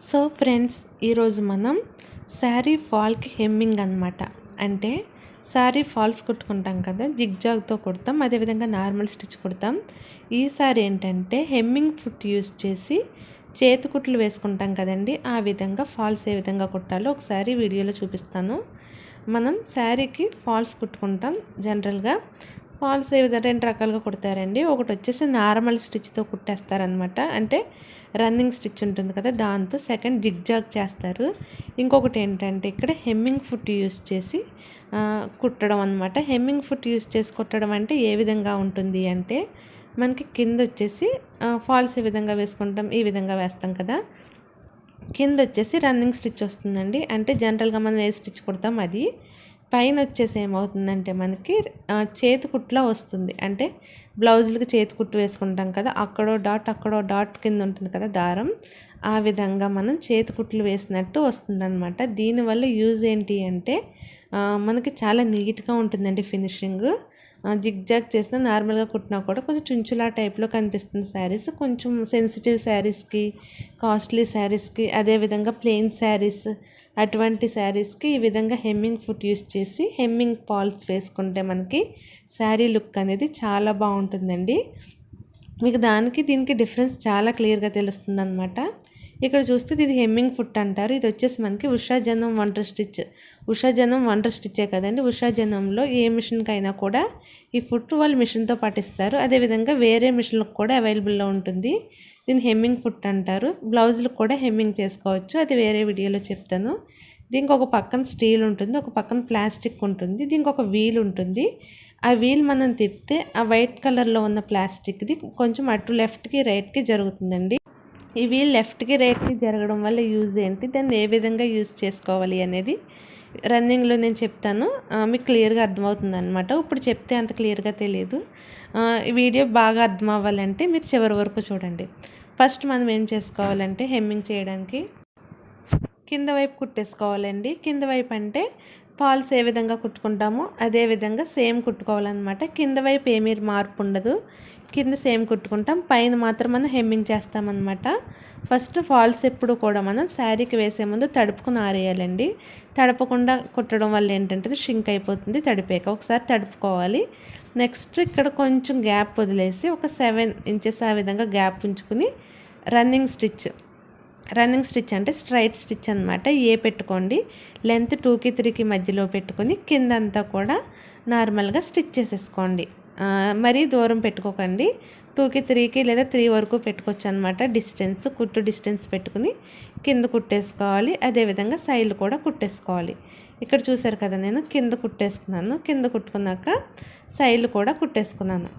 So friends, ఈరోజు మనం sari ఫాల్కి hemming అనమాట. అంటే శారీ ఫాల్స్ కుట్టుకుంటాం కదా, జిగ్జాగ్తో కుడతాం, అదేవిధంగా నార్మల్ స్టిచ్ కుడతాం. ఈసారి ఏంటంటే హెమ్మింగ్ ఫుట్ యూస్ చేసి చేతి కుట్లు వేసుకుంటాం కదండి, ఆ విధంగా ఫాల్స్ ఏ విధంగా కుట్టాలో ఒకసారి వీడియోలో చూపిస్తాను. మనం శారీకి ఫాల్స్ కుట్టుకుంటాం. జనరల్గా ఫాల్స్ ఏ విధంగా రెండు రకాలుగా కుడతారండి. ఒకటి వచ్చేసి నార్మల్ స్టిచ్తో కుట్టేస్తారనమాట, అంటే రన్నింగ్ స్టిచ్ ఉంటుంది కదా దాంతో. సెకండ్ జిగ్జాగ్ చేస్తారు. ఇంకొకటి ఏంటంటే ఇక్కడ హెమ్మింగ్ ఫుట్ యూస్ చేసి కుట్టడం అనమాట. హెమ్మింగ్ ఫుట్ యూస్ చేసి కుట్టడం అంటే ఏ విధంగా ఉంటుంది అంటే, మనకి కింద వచ్చేసి ఫాల్స్ ఏ విధంగా వేసుకుంటాం, ఈ విధంగా వేస్తాం కదా. కింద వచ్చేసి రన్నింగ్ స్టిచ్ వస్తుందండి, అంటే జనరల్గా మనం ఏ స్టిచ్ కుడతాం అది. పైన వచ్చేసి ఏమవుతుందంటే మనకి చేతి కుట్లా వస్తుంది, అంటే బ్లౌజులకి చేతి కుట్టు వేసుకుంటాం కదా, అక్కడో డాట్ కింద ఉంటుంది కదా దారం, ఆ విధంగా మనం చేతి కుట్లు వేసినట్టు వస్తుందన్నమాట. దీనివల్ల యూజ్ ఏంటి అంటే మనకి చాలా నీట్గా ఉంటుందండి ఫినిషింగ్. జిగ్జాగ్ చేసినా నార్మల్గా కుట్టినా కూడా కొంచెం చుంచులా టైప్లో కనిపిస్తుంది శారీస్. కొంచెం సెన్సిటివ్ శారీస్కి, కాస్ట్లీ శారీస్కి, అదేవిధంగా ప్లెయిన్ శారీస్, అటువంటి శారీస్కి ఈ విధంగా హెమ్మింగ్ ఫుట్ యూస్ చేసి హెమ్మింగ్ ఫాల్స్ వేసుకుంటే మనకి శారీ లుక్ అనేది చాలా బాగుంటుందండి. మీకు దీనికి డిఫరెన్స్ చాలా క్లియర్గా తెలుస్తుంది అనమాట. ఇక్కడ చూస్తే ఇది హెమ్మింగ్ ఫుట్ అంటారు. ఇది వచ్చేసి మనకి ఉషాజనం వండర్ స్టిచ్చే కదండి. ఉషాజనంలో ఏ మిషన్కి అయినా కూడా ఈ ఫుట్ వాళ్ళు మిషన్తో పట్టిస్తారు. అదేవిధంగా వేరే మిషన్లకు కూడా అవైలబుల్లో ఉంటుంది. దీన్ని హెమ్మింగ్ ఫుట్ అంటారు. బ్లౌజులకు కూడా హెమ్మింగ్ చేసుకోవచ్చు, అది వేరే వీడియోలో చెప్తాను. దీనికి ఒక పక్కన స్టీల్ ఉంటుంది, ఒక పక్కన ప్లాస్టిక్ ఉంటుంది, దీనికి ఒక వీల్ ఉంటుంది. ఆ వీల్ మనం తిప్పితే ఆ వైట్ కలర్లో ఉన్న ప్లాస్టిక్ది కొంచెం అటు లెఫ్ట్కి రైట్కి జరుగుతుందండి. ఈ వీల్ లెఫ్ట్కి రైట్కి జరగడం వల్ల యూజ్ ఏంటి, దాన్ని ఏ విధంగా యూజ్ చేసుకోవాలి అనేది రన్నింగ్లో నేను చెప్తాను, మీకు క్లియర్గా అర్థమవుతుంది అనమాట. ఇప్పుడు చెప్తే అంత క్లియర్గా తెలియదు. ఈ వీడియో బాగా అర్థం అవ్వాలంటే మీరు చివరి వరకు చూడండి. ఫస్ట్ మనం ఏం చేసుకోవాలంటే, హెమ్మింగ్ చేయడానికి కింద వైపు కుట్టేసుకోవాలండి. కింద వైపు అంటే ఫాల్స్ ఏ విధంగా కుట్టుకుంటామో అదే విధంగా సేమ్ కుట్టుకోవాలన్నమాట. కింద వైపు ఏమీ మార్పు ఉండదు, కింద సేమ్ కుట్టుకుంటాం, పైన మాత్రం మనం హెమ్మింగ్ చేస్తామన్నమాట. ఫస్ట్ ఫాల్స్ ఎప్పుడు కూడా మనం శారీకి వేసే ముందు తడుపుకుని ఆరేయాలండి. తడపకుండా కుట్టడం వల్ల ఏంటంటే షింక్ అయిపోతుంది. తడిపాక ఒకసారి తడుపుకోవాలి. నెక్స్ట్ ఇక్కడ కొంచెం గ్యాప్ వదిలేసి ఒక 7 ఇంచెస్ ఆ విధంగా గ్యాప్ ఉంచుకుని రన్నింగ్ స్టిచ్ అంటే స్ట్రైట్ స్టిచ్ అనమాట. ఏ పెట్టుకోండి, లెంత్ 2కి 3కి మధ్యలో పెట్టుకుని కిందంతా కూడా నార్మల్గా స్టిచ్ చేసేసుకోండి. మరీ దూరం పెట్టుకోకండి, 2కి 3కి లేదా 3 వరకు పెట్టుకోవచ్చు అనమాట. కుట్టు డిస్టెన్స్ పెట్టుకుని కింద కుట్టేసుకోవాలి. అదేవిధంగా సైడ్ కూడా కుట్టేసుకోవాలి. ఇక్కడ చూసారు కదా, నేను కింద కుట్టేసుకున్నాను. కింద కుట్టుకున్నాక సైడ్ కూడా కుట్టేసుకున్నాను.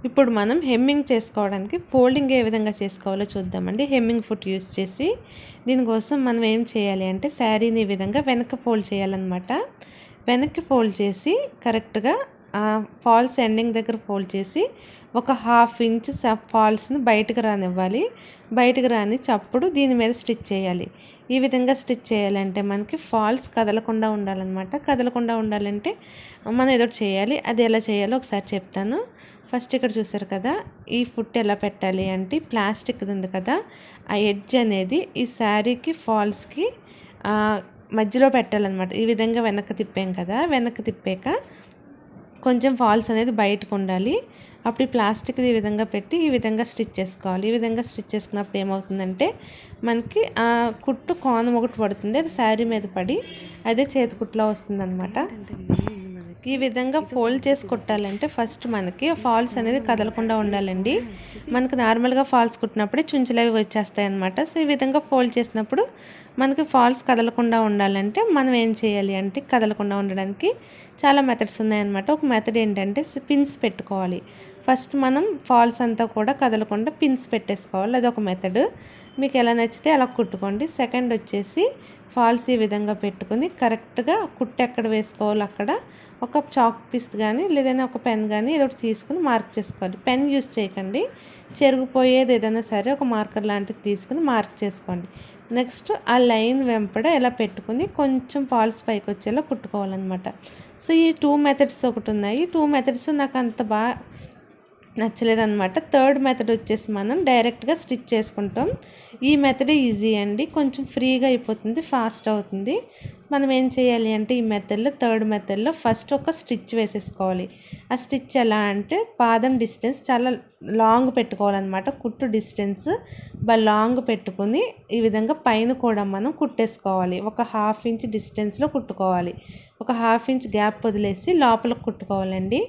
ఇప్పుడు మనం హెమ్మింగ్ చేసుకోవడానికి ఫోల్డింగ్ ఏ విధంగా చేసుకోవాలో చూద్దామండి. హెమ్మింగ్ ఫుట్ యూస్ చేసి దీనికోసం మనం ఏం చేయాలి అంటే, శారీని ఈ విధంగా వెనక్కి ఫోల్డ్ చేయాలన్నమాట. వెనక్కి ఫోల్డ్ చేసి కరెక్ట్గా ఫాల్స్ ఎండింగ్ దగ్గర ఫోల్డ్ చేసి ఒక 1/2 ఇంచ్ ఫాల్స్ని బయటకు రానివ్వాలి. బయటకు రానిచ్చి అప్పుడు దీని మీద స్టిచ్ చేయాలి. ఈ విధంగా స్టిచ్ చేయాలంటే మనకి ఫాల్స్ కదలకుండా ఉండాలన్నమాట. కదలకుండా ఉండాలంటే మనం ఏదో చేయాలి. అది ఎలా చేయాలో ఒకసారి చెప్తాను. ఫస్ట్ ఇక్కడ చూసారు కదా, ఈ ఫుట్ ఎలా పెట్టాలి అంటే, ప్లాస్టిక్ ఉంది కదా, ఆ ఎడ్జ్ అనేది ఈ శారీకి ఫాల్స్కి మధ్యలో పెట్టాలన్నమాట. ఈ విధంగా వెనక్కి తిప్పాం కదా, వెనక్కి తిప్పాక కొంచెం ఫాల్స్ అనేది బయటకు ఉండాలి. అప్పుడు ఈ ప్లాస్టిక్ ఈ విధంగా పెట్టి ఈ విధంగా స్టిచ్ చేసుకోవాలి. ఈ విధంగా స్టిచ్ చేసుకున్నప్పుడు ఏమవుతుందంటే మనకి కుట్టు కోణం ఒకటి పడుతుంది, అది శారీ మీద పడి అదే చేతి కుట్టులా వస్తుంది అనమాట. ఈ విధంగా ఫోల్డ్ చేసి కుట్టాలంటే ఫస్ట్ మనకి ఫాల్స్ అనేది కదలకుండా ఉండాలండి. మనకి నార్మల్గా ఫాల్స్ కుట్టినప్పుడే చుంచులవి వచ్చేస్తాయి అనమాట. సో ఈ విధంగా ఫోల్డ్ చేసినప్పుడు మనకి ఫాల్స్ కదలకుండా ఉండాలంటే మనం ఏం చేయాలి అంటే, కదలకుండా ఉండడానికి చాలా మెథడ్స్ ఉన్నాయన్నమాట. ఒక మెథడ్ ఏంటంటే పిన్స్ పెట్టుకోవాలి. ఫస్ట్ మనం ఫాల్స్ అంతా కూడా కదలకుండా పిన్స్ పెట్టేసుకోవాలి, అదొక మెథడ్. మీకు ఎలా నచ్చితే అలా కుట్టుకోండి. సెకండ్ వచ్చేసి ఫాల్స్ ఈ విధంగా పెట్టుకుని కరెక్ట్గా కుట్టు ఎక్కడ వేసుకోవాలి అక్కడ ఒక చాక్ పీస్ కానీ లేదైనా ఒక పెన్ కానీ ఏదో ఒకటి తీసుకుని మార్క్ చేసుకోవాలి. పెన్ యూజ్ చేయకండి, చెరిగిపోయేది ఏదైనా సరే ఒక మార్కర్ లాంటిది తీసుకుని మార్క్ చేసుకోండి. నెక్స్ట్ ఆ లైన్ వెంపడ ఇలా పెట్టుకుని కొంచెం ఫాల్స్ పైకి వచ్చేలా కుట్టుకోవాలన్నమాట. సో ఈ 2 మెథడ్స్ ఒకటి ఉన్నాయి. 2 మెథడ్స్ నాకు అంత బాగా నచ్చలేదన్నమాట. థర్డ్ మెథడ్ వచ్చేసి మనం డైరెక్ట్గా స్టిచ్ చేసుకుంటాం. ఈ మెథడ్ ఈజీ అండి, కొంచెం ఫ్రీగా అయిపోతుంది, ఫాస్ట్ అవుతుంది. మనం ఏం చేయాలి అంటే ఈ మెథడ్లో థర్డ్ మెథడ్లో ఫస్ట్ ఒక స్టిచ్ వేసేసుకోవాలి. ఆ స్టిచ్ ఎలా అంటే పాదం డిస్టెన్స్ చాలా లాంగ్ పెట్టుకోవాలన్నమాట. కుట్టు డిస్టెన్స్ లాంగ్ పెట్టుకుని ఈ విధంగా పైన కూడా మనం కుట్టేసుకోవాలి. ఒక 1/2 ఇంచ్ డిస్టెన్స్లో కుట్టుకోవాలి. ఒక 1/2 ఇంచ్ గ్యాప్ వదిలేసి లోపలికి కుట్టుకోవాలండి.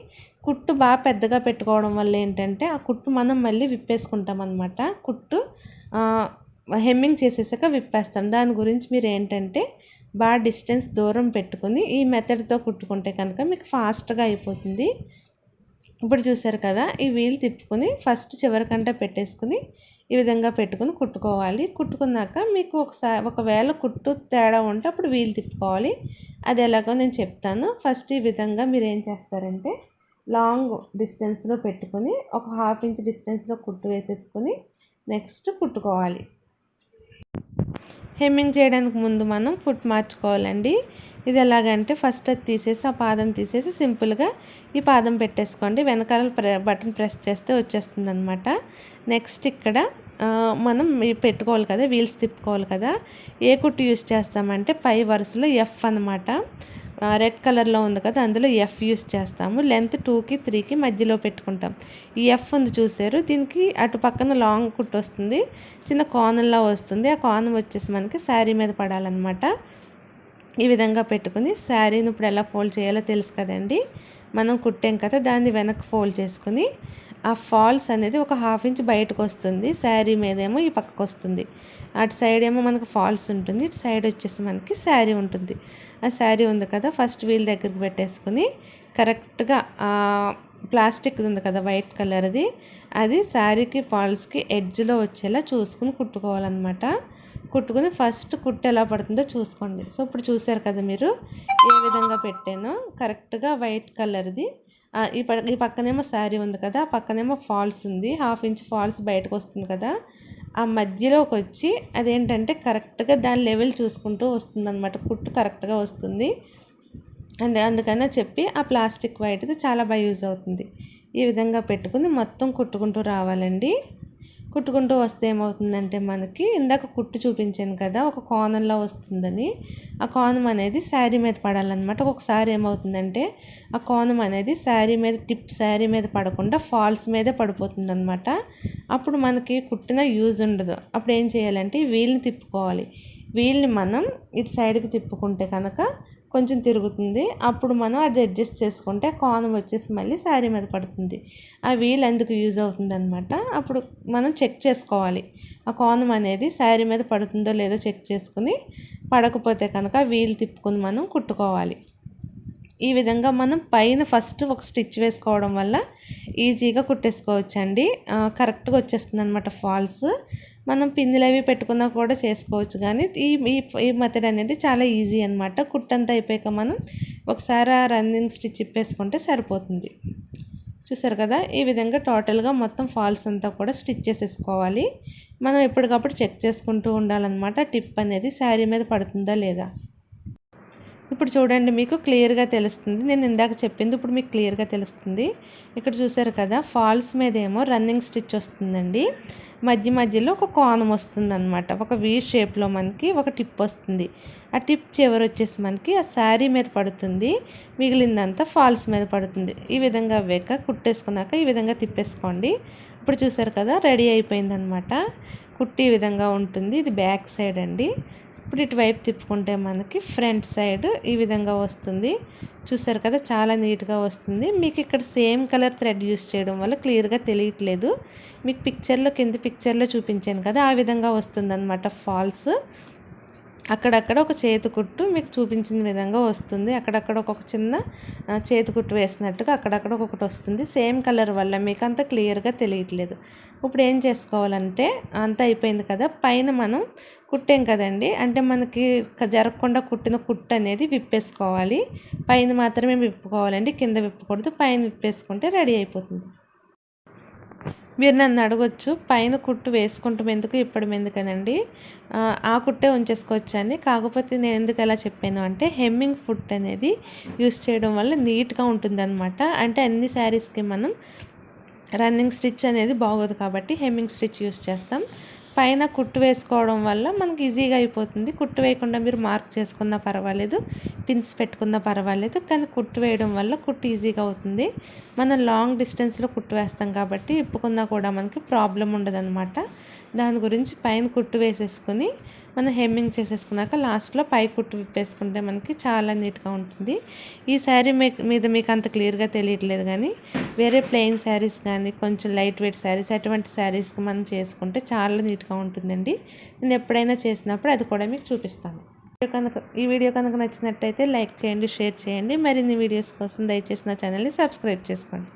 కుట్టు బాగా పెద్దగా పెట్టుకోవడం వల్ల ఏంటంటే ఆ కుట్టు మనం మళ్ళీ విప్పేసుకుంటాం అన్నమాట. కుట్టు హెమ్మింగ్ చేసేసాక విప్పేస్తాం. దాని గురించి మీరు ఏంటంటే బాగా డిస్టెన్స్ దూరం పెట్టుకుని ఈ మెథడ్తో కుట్టుకుంటే కనుక మీకు ఫాస్ట్గా అయిపోతుంది. ఇప్పుడు చూసారు కదా, ఈ వీల్ తిప్పుకొని ఫస్ట్ చివరికంటే పెట్టేసుకుని ఈ విధంగా పెట్టుకుని కుట్టుకోవాలి. కుట్టుకున్నాక మీకు ఒకవేళ కుట్టు తేడా ఉంటే అప్పుడు వీల్ తిప్పుకోవాలి. అది ఎలాగో నేను చెప్తాను. ఫస్ట్ ఈ విధంగా మీరు ఏం చేస్తారంటే లాంగ్ డిస్టెన్స్లో పెట్టుకొని ఒక 1/2 ఇంచ్ డిస్టెన్స్లో కుట్టు వేసేసుకొని నెక్స్ట్ కుట్టుకోవాలి. హెమ్మింగ్ చేయడానికి ముందు మనం ఫుట్ మార్చుకోవాలండి. ఇది ఎలాగంటే ఫస్ట్ అది తీసేసి ఆ పాదం తీసేసి సింపుల్గా ఈ పాదం పెట్టేసుకోండి. వెనకాల బటన్ ప్రెస్ చేస్తే వచ్చేస్తుంది అనమాట. నెక్స్ట్ ఇక్కడ మనం పెట్టుకోవాలి కదా, వీల్స్ తిప్పుకోవాలి కదా. ఏ కుట్టు యూస్ చేస్తామంటే పై వరుసలో ఎఫ్ అనమాట. రెడ్ కలర్లో ఉంది కదా, అందులో ఎఫ్ యూస్ చేస్తాము. లెంత్ 2కి 3కి మధ్యలో పెట్టుకుంటాం. ఈ ఎఫ్ ఉంది చూసారు, దీనికి అటు పక్కన లాంగ్ కుట్టు వస్తుంది, చిన్న కోణంలో వస్తుంది. ఆ కోణం వచ్చేసి మనకి శారీ మీద పడాలన్నమాట. ఈ విధంగా పెట్టుకుని శారీని ఇప్పుడు ఎలా ఫోల్డ్ చేయాలో తెలుసు కదండి. మనం కుట్టాం కదా, దాన్ని వెనక్కి ఫోల్డ్ చేసుకుని ఆ ఫాల్స్ అనేది ఒక 1/2 ఇంచ్ బయటకు వస్తుంది. శారీ మీదేమో ఈ పక్కకు వస్తుంది. అటు సైడ్ ఏమో మనకు ఫాల్స్ ఉంటుంది, ఇటు సైడ్ వచ్చేసి మనకి శారీ ఉంటుంది. ఆ శారీ ఉంది కదా, ఫస్ట్ వీల్ దగ్గరికి పెట్టేసుకుని కరెక్ట్గా ప్లాస్టిక్ ఉంది కదా వైట్ కలర్ది, అది శారీకి ఫాల్స్కి ఎడ్జ్లో వచ్చేలా చూసుకుని కుట్టుకోవాలన్నమాట. కుట్టుకుని ఫస్ట్ కుట్టు ఎలా పడుతుందో చూసుకోండి. సో ఇప్పుడు చూసారు కదా మీరు ఏ విధంగా పెట్టానో, కరెక్ట్గా వైట్ కలర్ది ఈ పక్కనేమో శారీ ఉంది కదా, ఆ పక్కనేమో ఫాల్స్ ఉంది, 1/2 ఇంచ్ ఫాల్స్ బయటకు వస్తుంది కదా. ఆ మధ్యలోకి వచ్చి అదేంటంటే కరెక్ట్గా దాని లెవెల్ చూసుకుంటూ వస్తుంది అనమాట. కుట్టు కరెక్ట్గా వస్తుంది. అందుకనే చెప్పి ఆ ప్లాస్టిక్ వైట్ది చాలా బాగా యూజ్ అవుతుంది. ఈ విధంగా పెట్టుకుని మొత్తం కుట్టుకుంటూ రావాలండి. కుట్టుకుంటూ వస్తే ఏమవుతుందంటే మనకి ఇందాక కుట్టు చూపించాను కదా ఒక కోణంలో వస్తుందని, ఆ కోణం అనేది శారీ మీద పడాలన్నమాట. ఒక్కొక్కసారి ఏమవుతుందంటే ఆ కోణం అనేది శారీ మీద పడకుండా ఫాల్స్ మీదే పడిపోతుంది అనమాట. అప్పుడు మనకి కుట్టిన యూజ్ ఉండదు. అప్పుడు ఏం చేయాలంటే వీల్ని తిప్పుకోవాలి. వీల్ని మనం ఇటు సైడ్కి తిప్పుకుంటే కనుక కొంచెం తిరుగుతుంది. అప్పుడు మనం అది అడ్జస్ట్ చేసుకుంటే కోణం వచ్చేసి మళ్ళీ శారీ మీద పడుతుంది. ఆ వీల్ ఎందుకు యూజ్ అవుతుంది అనమాట. అప్పుడు మనం చెక్ చేసుకోవాలి ఆ కోణం అనేది శారీ మీద పడుతుందో లేదో చెక్ చేసుకుని, పడకపోతే కనుక వీల్ తిప్పుకొని మనం కుట్టుకోవాలి. ఈ విధంగా మనం పైన ఫస్ట్ ఒక స్టిచ్ వేసుకోవడం వల్ల ఈజీగా కుట్టేసుకోవచ్చండి. కరెక్ట్గా వచ్చేస్తుంది అనమాట ఫాల్స్. మనం పిన్నులు అవి పెట్టుకున్నా కూడా చేసుకోవచ్చు, కానీ ఈ మెథడ్ అనేది చాలా ఈజీ అనమాట. కుట్టంతా అయిపోయాక మనం ఒకసారి ఆ రన్నింగ్ స్టిచ్ ఇప్పేసుకుంటే సరిపోతుంది. చూసారు కదా, ఈ విధంగా టోటల్గా మొత్తం ఫాల్స్ అంతా కూడా స్టిచ్ చేసేసుకోవాలి. మనం ఎప్పటికప్పుడు చెక్ చేసుకుంటూ ఉండాలన్నమాట, టిప్ అనేది శారీ మీద పడుతుందా లేదా. ఇప్పుడు చూడండి మీకు క్లియర్గా తెలుస్తుంది. నేను ఇందాక చెప్పింది ఇప్పుడు మీకు క్లియర్గా తెలుస్తుంది. ఇక్కడ చూసారు కదా, ఫాల్స్ మీద ఏమో రన్నింగ్ స్టిచ్ వస్తుందండి. మధ్యలో ఒక కోణం వస్తుంది అనమాట. ఒక వీ షేప్లో మనకి ఒక టిప్ వస్తుంది. ఆ టిప్ చివరి వచ్చేసి మనకి ఆ శారీ మీద పడుతుంది, మిగిలిందంతా ఫాల్స్ మీద పడుతుంది. ఈ విధంగా కుట్టేసుకున్నాక ఈ విధంగా తిప్పేసుకోండి. ఇప్పుడు చూసారు కదా, రెడీ అయిపోయిందనమాట. కుట్టి ఈ విధంగా ఉంటుంది. ఇది బ్యాక్ సైడ్ అండి. ఇప్పుడు ఇటువైపు తిప్పుకుంటే మనకి ఫ్రంట్ సైడ్ ఈ విధంగా వస్తుంది. చూసారు కదా, చాలా నీట్గా వస్తుంది. మీకు ఇక్కడ సేమ్ కలర్ థ్రెడ్ యూస్ చేయడం వల్ల క్లియర్గా తెలియట్లేదు. మీకు కింద పిక్చర్లో చూపించాను కదా, ఆ విధంగా వస్తుంది అన్నమాట ఫాల్స్. అక్కడక్కడ ఒక చేతి కుట్టు మీకు చూపించిన విధంగా వస్తుంది. అక్కడక్కడ ఒక్కొక్క చిన్న చేతి కుట్టు వేసినట్టుగా అక్కడక్కడ ఒక్కొక్కటి వస్తుంది. సేమ్ కలర్ వల్ల మీకు అంత క్లియర్గా తెలియట్లేదు. ఇప్పుడు ఏం చేసుకోవాలంటే అంతా అయిపోయింది కదా, పైన మనం కుట్టాం కదండి, అంటే మనకి జరగకుండా కుట్టిన కుట్టు అనేది విప్పేసుకోవాలి. పైన మాత్రమే విప్పుకోవాలండి, కింద విప్పకూడదు. పైన విప్పేసుకుంటే రెడీ అయిపోతుంది. మీరు నన్ను అడగొచ్చు, పైన కుట్టు వేసుకుంటాం ఎందుకు ఇప్పడం ఎందుకనండి, ఆ కుట్టే ఉంచేసుకోవచ్చు అని. కాకపోతే నేను ఎందుకు అలా చెప్పాను అంటే హెమ్మింగ్ ఫుట్ అనేది యూస్ చేయడం వల్ల నీట్గా ఉంటుంది అనమాట. అంటే అన్ని శారీస్కి మనం రన్నింగ్ స్టిచ్ అనేది బాగోదు కాబట్టి హెమ్మింగ్ స్టిచ్ యూస్ చేస్తాం. పైన కుట్టు వేసుకోవడం వల్ల మనకి ఈజీగా అయిపోతుంది. కుట్టు వేయకుండా మీరు మార్క్ చేసుకున్నా పర్వాలేదు, పిన్స్ పెట్టుకున్నా పర్వాలేదు, కానీ కుట్టు వేయడం వల్ల కుట్టు ఈజీగా అవుతుంది. మనం లాంగ్ డిస్టెన్స్లో కుట్టు వేస్తాం కాబట్టి ఇప్పుకున్నా కూడా మనకి ప్రాబ్లం ఉండదన్నమాట. దాని గురించి పైన కుట్టు వేసేసుకుని మనం హెమ్మింగ్ చేసేసుకున్నాక లాస్ట్లో పై కుట్టు విప్పేసుకుంటే మనకి చాలా నీట్గా ఉంటుంది. ఈ శారీ మీద మీకు అంత క్లియర్గా తెలియట్లేదు, కానీ వేరే ప్లెయిన్ శారీస్ కానీ కొంచెం లైట్ వెయిట్ శారీస్ అటువంటి శారీస్కి మనం చేసుకుంటే చాలా నీట్గా ఉంటుందండి. నేను ఎప్పుడైనా చేసినప్పుడు అది కూడా మీకు చూపిస్తాను. ఈ వీడియో కనుక నచ్చినట్టయితే లైక్ చేయండి, షేర్ చేయండి. మరిన్ని వీడియోస్ కోసం దయచేసి నా ఛానల్ని సబ్స్క్రైబ్ చేసుకోండి.